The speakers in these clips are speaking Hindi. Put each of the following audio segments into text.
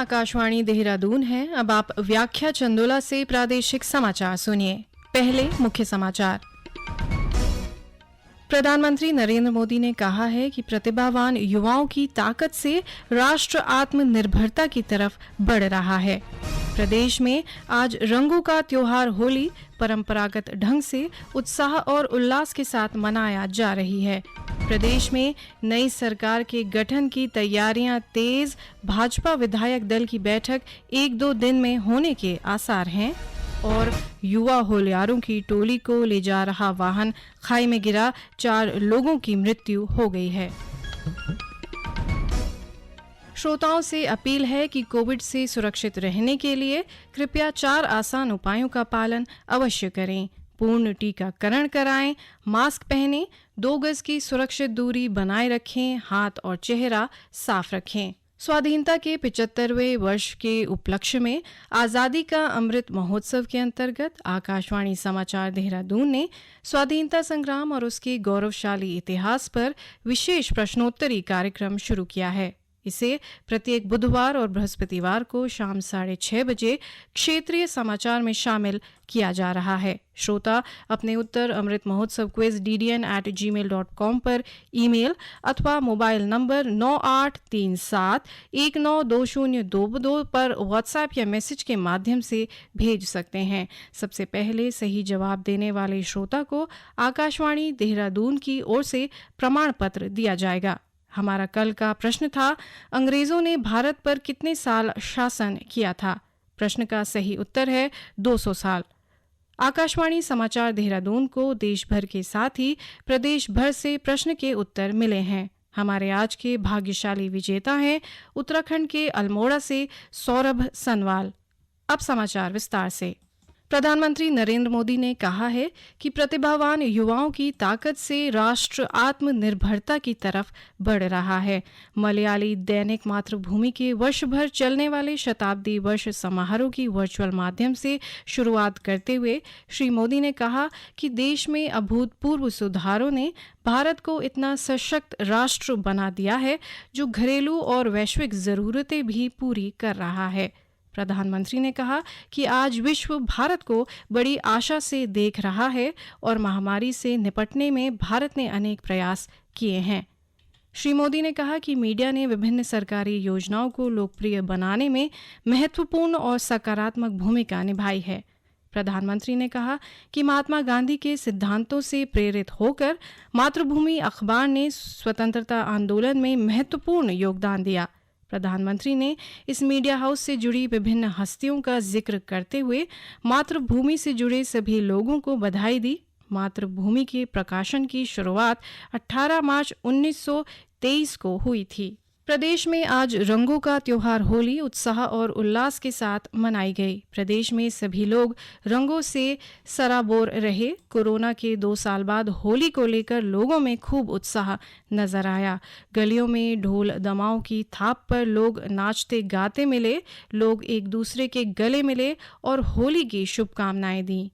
आकाशवाणी देहरादून है। अब आप व्याख्या चंदोला से प्रादेशिक समाचार सुनिए। पहले मुख्य समाचार। प्रधानमंत्री नरेंद्र मोदी ने कहा है कि प्रतिभावान युवाओं की ताकत से राष्ट्र आत्मनिर्भरता की तरफ बढ़ रहा है। प्रदेश में आज रंगों का त्योहार होली परंपरागत ढंग से उत्साह और उल्लास के साथ मनाया जा रही है। प्रदेश में नई सरकार के गठन की तैयारियां तेज। भाजपा विधायक दल की बैठक 1-2 दिन में होने के आसार हैं। और युवा होलियारों की टोली को ले जा रहा वाहन खाई में गिरा, 4 लोगों की मृत्यु हो गई है। श्रोताओं से अपील है कि कोविड से सुरक्षित रहने के लिए कृपया 4 आसान उपायों का पालन अवश्य करें। पूर्ण टीकाकरण कराएं, मास्क पहनें, 2 गज की सुरक्षित दूरी बनाए रखें, हाथ और चेहरा साफ रखें। स्वाधीनता के 75वें वर्ष के उपलक्ष्य में आज़ादी का अमृत महोत्सव के अंतर्गत आकाशवाणी समाचार देहरादून ने स्वाधीनता संग्राम और उसके गौरवशाली इतिहास पर विशेष प्रश्नोत्तरी कार्यक्रम शुरू किया है। इसे प्रत्येक बुधवार और बृहस्पतिवार को शाम 6:30 बजे क्षेत्रीय समाचार में शामिल किया जा रहा है। श्रोता अपने उत्तर अमृत महोत्सव क्विज ddn@gmail.com पर ईमेल अथवा मोबाइल नंबर 9837192022 पर व्हाट्सएप या मैसेज के माध्यम से भेज सकते हैं। सबसे पहले सही जवाब देने वाले श्रोता को आकाशवाणी देहरादून की ओर से प्रमाण पत्र दिया जाएगा। हमारा कल का प्रश्न था, अंग्रेजों ने भारत पर कितने साल शासन किया था? प्रश्न का सही उत्तर है 200 साल। आकाशवाणी समाचार देहरादून को देश भर के साथ ही प्रदेश भर से प्रश्न के उत्तर मिले हैं। हमारे आज के भाग्यशाली विजेता हैं उत्तराखंड के अल्मोड़ा से सौरभ सनवाल। अब समाचार विस्तार से। प्रधानमंत्री नरेंद्र मोदी ने कहा है कि प्रतिभावान युवाओं की ताकत से राष्ट्र आत्मनिर्भरता की तरफ बढ़ रहा है। मलयाली दैनिक मातृभूमि के वर्ष भर चलने वाले शताब्दी वर्ष समारोह की वर्चुअल माध्यम से शुरुआत करते हुए श्री मोदी ने कहा कि देश में अभूतपूर्व सुधारों ने भारत को इतना सशक्त राष्ट्र बना दिया है जो घरेलू और वैश्विक जरूरतें भी पूरी कर रहा है। प्रधानमंत्री ने कहा कि आज विश्व भारत को बड़ी आशा से देख रहा है और महामारी से निपटने में भारत ने अनेक प्रयास किए हैं। श्री मोदी ने कहा कि मीडिया ने विभिन्न सरकारी योजनाओं को लोकप्रिय बनाने में महत्वपूर्ण और सकारात्मक भूमिका निभाई है। प्रधानमंत्री ने कहा कि महात्मा गांधी के सिद्धांतों से प्रेरित होकर मातृभूमि अखबार ने स्वतंत्रता आंदोलन में महत्वपूर्ण योगदान दिया। प्रधानमंत्री ने इस मीडिया हाउस से जुड़ी विभिन्न हस्तियों का जिक्र करते हुए मातृभूमि से जुड़े सभी लोगों को बधाई दी। मातृभूमि के प्रकाशन की शुरुआत 18 मार्च 1923 को हुई थी। प्रदेश में आज रंगों का त्योहार होली उत्साह और उल्लास के साथ मनाई गई। प्रदेश में सभी लोग रंगों से सराबोर रहे। कोरोना के 2 साल बाद होली को लेकर लोगों में खूब उत्साह नजर आया। गलियों में ढोल दमाओं की थाप पर लोग नाचते गाते मिले। लोग एक दूसरे के गले मिले और होली की शुभकामनाएं दी।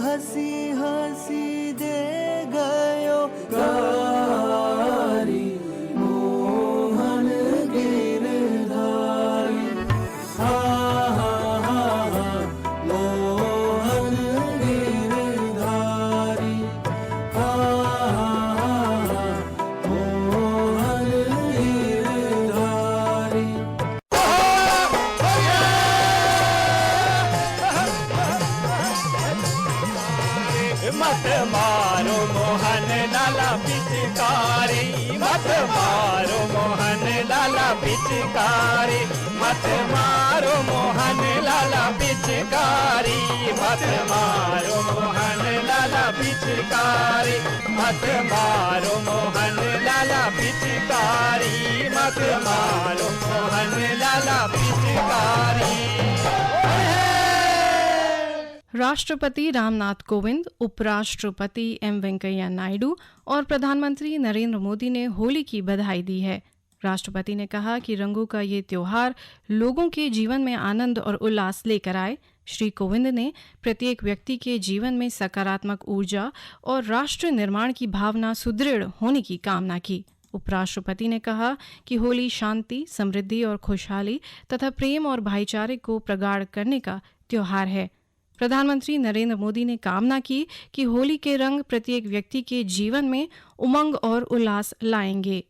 हसी हसी दे गयो गारी मोहन गिरधारी। हा हा हा हा मोहन गिरधारी। हा हा हा मोहन गिरधारी। मत मारो मोहन लाला पिचकारी। मत मारो मोहन लाला पिचकारी। मत मारो मोहन लाला पिचकारी। मत मारो मोहन लाला पिचकारी। मत मारो मोहन लाला पिचकारी। मत मारो मोहन लाला पिचकारी। राष्ट्रपति रामनाथ कोविंद, उपराष्ट्रपति एम वेंकैया नायडू और प्रधानमंत्री नरेंद्र मोदी ने होली की बधाई दी है। राष्ट्रपति ने कहा कि रंगों का ये त्योहार लोगों के जीवन में आनंद और उल्लास लेकर आए। श्री कोविंद ने प्रत्येक व्यक्ति के जीवन में सकारात्मक ऊर्जा और राष्ट्र निर्माण की भावना सुदृढ़ होने की कामना की। उपराष्ट्रपति ने कहा कि होली शांति, समृद्धि और खुशहाली तथा प्रेम और भाईचारे को प्रगाढ़ करने का त्योहार है। प्रधानमंत्री नरेंद्र मोदी ने कामना की कि होली के रंग प्रत्येक व्यक्ति के जीवन में उमंग और उल्लास लाएंगे।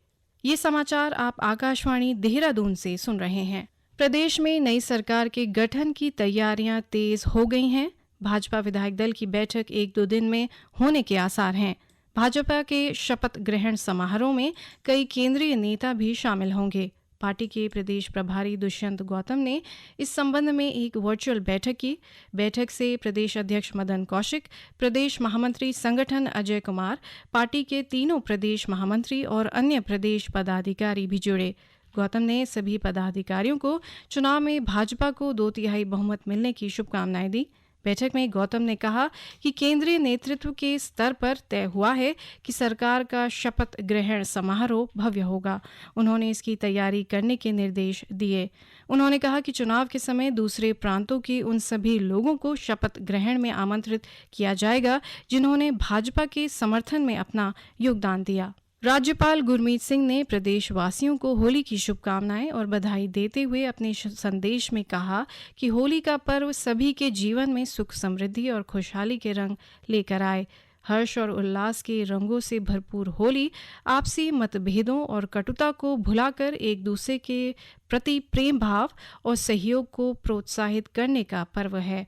ये समाचार आप आकाशवाणी देहरादून से सुन रहे हैं। प्रदेश में नई सरकार के गठन की तैयारियां तेज हो गई हैं। भाजपा विधायक दल की बैठक 1-2 दिन में होने के आसार हैं। भाजपा के शपथ ग्रहण समारोह में कई केंद्रीय नेता भी शामिल होंगे। पार्टी के प्रदेश प्रभारी दुष्यंत गौतम ने इस संबंध में एक वर्चुअल बैठक की। बैठक से प्रदेश अध्यक्ष मदन कौशिक, प्रदेश महामंत्री संगठन अजय कुमार, पार्टी के तीनों प्रदेश महामंत्री और अन्य प्रदेश पदाधिकारी भी जुड़े। गौतम ने सभी पदाधिकारियों को चुनाव में भाजपा को 2/3 बहुमत मिलने की शुभकामनाएं दी। बैठक में गौतम ने कहा कि केंद्रीय नेतृत्व के स्तर पर तय हुआ है कि सरकार का शपथ ग्रहण समारोह भव्य होगा। उन्होंने इसकी तैयारी करने के निर्देश दिए। उन्होंने कहा कि चुनाव के समय दूसरे प्रांतों के उन सभी लोगों को शपथ ग्रहण में आमंत्रित किया जाएगा जिन्होंने भाजपा के समर्थन में अपना योगदान दिया। राज्यपाल गुरमीत सिंह ने प्रदेशवासियों को होली की शुभकामनाएं और बधाई देते हुए अपने संदेश में कहा कि होली का पर्व सभी के जीवन में सुख, समृद्धि और खुशहाली के रंग लेकर आए। हर्ष और उल्लास के रंगों से भरपूर होली आपसी मतभेदों और कटुता को भुलाकर एक दूसरे के प्रति प्रेम भाव और सहयोग को प्रोत्साहित करने का पर्व है।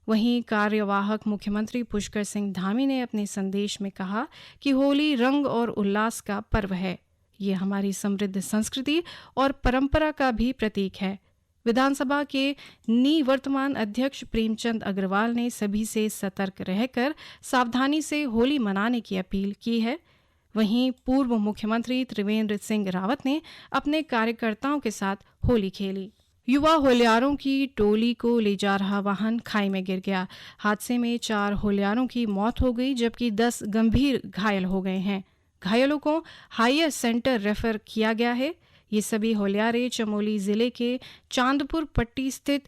वहीं कार्यवाहक मुख्यमंत्री पुष्कर सिंह धामी ने अपने संदेश में कहा कि होली रंग और उल्लास का पर्व है। ये हमारी समृद्ध संस्कृति और परंपरा का भी प्रतीक है। विधानसभा के निवर्तमान अध्यक्ष प्रेमचंद अग्रवाल ने सभी से सतर्क रहकर सावधानी से होली मनाने की अपील की है। वहीं पूर्व मुख्यमंत्री त्रिवेंद्र सिंह रावत ने अपने कार्यकर्ताओं के साथ होली खेली। युवा होल्यारों की टोली को ले जा रहा वाहन खाई में गिर गया। हादसे में 4 होल्यारों की मौत हो गई जबकि 10 गंभीर घायल हो गए हैं। घायलों को हायर सेंटर रेफर किया गया है। ये सभी होल्यारे चमोली जिले के चांदपुर पट्टी स्थित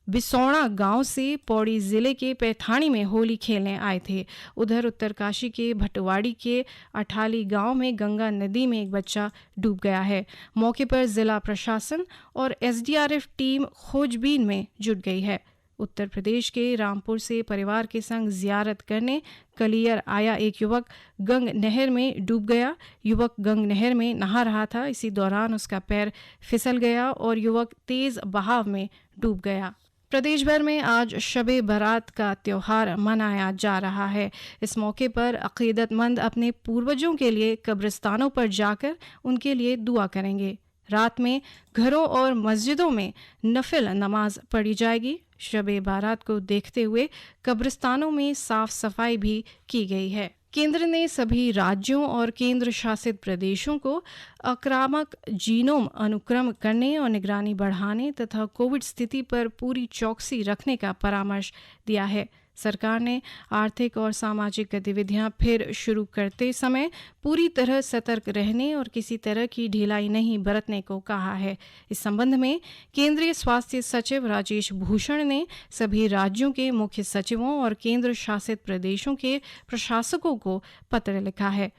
बिसौड़ा गांव से पौड़ी जिले के पैठाणी में होली खेलने आए थे। उधर उत्तरकाशी के भटवाड़ी के अठाली गांव में गंगा नदी में एक बच्चा डूब गया है। मौके पर जिला प्रशासन और एसडीआरएफ टीम खोजबीन में जुट गई है। उत्तर प्रदेश के रामपुर से परिवार के संग जियारत करने कलियर आया एक युवक गंग नहर में डूब गया। युवक गंग नहर में नहा रहा था। इसी दौरान उसका पैर फिसल गया और युवक तेज बहाव में डूब गया। प्रदेश भर में आज शबे बारात का त्योहार मनाया जा रहा है। इस मौके पर अकीदतमंद अपने पूर्वजों के लिए कब्रिस्तानों पर जाकर उनके लिए दुआ करेंगे। रात में घरों और मस्जिदों में नफिल नमाज पढ़ी जाएगी। शबे बारात को देखते हुए कब्रिस्तानों में साफ सफाई भी की गई है। केंद्र ने सभी राज्यों और केंद्र शासित प्रदेशों को आक्रामक जीनोम अनुक्रम करने और निगरानी बढ़ाने तथा कोविड स्थिति पर पूरी चौकसी रखने का परामर्श दिया है। सरकार ने आर्थिक और सामाजिक गतिविधियां फिर शुरू करते समय पूरी तरह सतर्क रहने और किसी तरह की ढिलाई नहीं बरतने को कहा है। इस संबंध में केंद्रीय स्वास्थ्य सचिव राजेश भूषण ने सभी राज्यों के मुख्य सचिवों और केंद्र शासित प्रदेशों के प्रशासकों को पत्र लिखा है।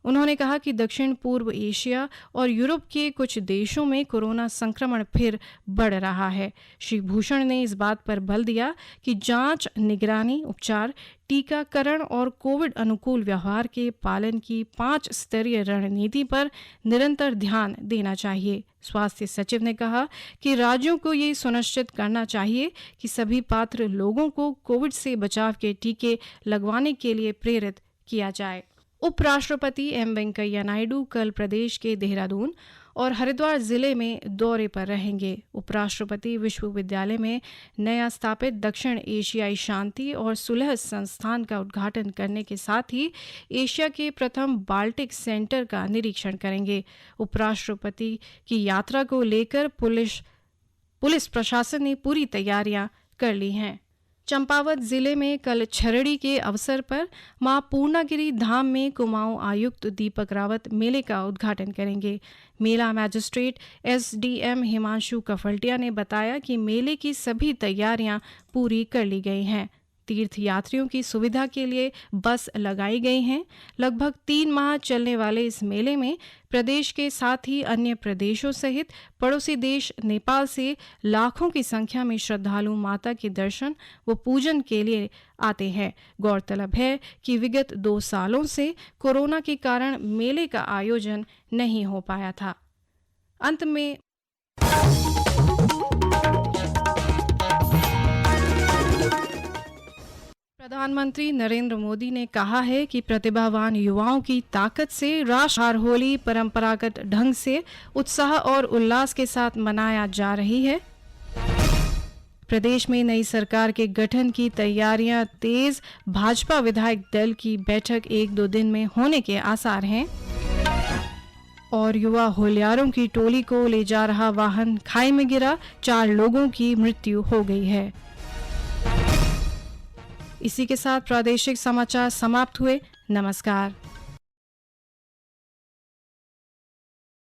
उन्होंने कहा कि दक्षिण पूर्व एशिया और यूरोप के कुछ देशों में कोरोना संक्रमण फिर बढ़ रहा है। श्री भूषण ने इस बात पर बल दिया कि जांच, निगरानी, उपचार, टीकाकरण और कोविड अनुकूल व्यवहार के पालन की 5 स्तरीय रणनीति पर निरंतर ध्यान देना चाहिए। स्वास्थ्य सचिव ने कहा कि राज्यों को ये सुनिश्चित करना चाहिए कि सभी पात्र लोगों को कोविड से बचाव के टीके लगवाने के लिए प्रेरित किया जाए। उपराष्ट्रपति एम वेंकैया नायडू कल प्रदेश के देहरादून और हरिद्वार जिले में दौरे पर रहेंगे। उपराष्ट्रपति विश्वविद्यालय में नया स्थापित दक्षिण एशियाई शांति और सुलह संस्थान का उद्घाटन करने के साथ ही एशिया के प्रथम बाल्टिक सेंटर का निरीक्षण करेंगे। उपराष्ट्रपति की यात्रा को लेकर पुलिस प्रशासन ने पूरी तैयारियां कर ली हैं। चंपावत जिले में कल छरड़ी के अवसर पर मां पूर्णागिरी धाम में कुमाऊं आयुक्त दीपक रावत मेले का उद्घाटन करेंगे। मेला मैजिस्ट्रेट एसडीएम हिमांशु कफल्टिया ने बताया कि मेले की सभी तैयारियां पूरी कर ली गई हैं। तीर्थ यात्रियों की सुविधा के लिए बस लगाई गई हैं। लगभग 3 माह चलने वाले इस मेले में प्रदेश के साथ ही अन्य प्रदेशों सहित पड़ोसी देश नेपाल से लाखों की संख्या में श्रद्धालु माता के दर्शन व पूजन के लिए आते हैं। गौरतलब है कि विगत 2 सालों से कोरोना के कारण मेले का आयोजन नहीं हो पाया था। अंत में प्रधानमंत्री नरेंद्र मोदी ने कहा है कि प्रतिभावान युवाओं की ताकत से राष्ट्र होली परंपरागत ढंग से उत्साह और उल्लास के साथ मनाया जा रही है। प्रदेश में नई सरकार के गठन की तैयारियां तेज, भाजपा विधायक दल की बैठक 1-2 दिन में होने के आसार हैं। और युवा होलियारों की टोली को ले जा रहा वाहन खाई में गिरा, 4 लोगों की मृत्यु हो गई है। इसी के साथ प्रादेशिक समाचार समाप्त हुए। नमस्कार।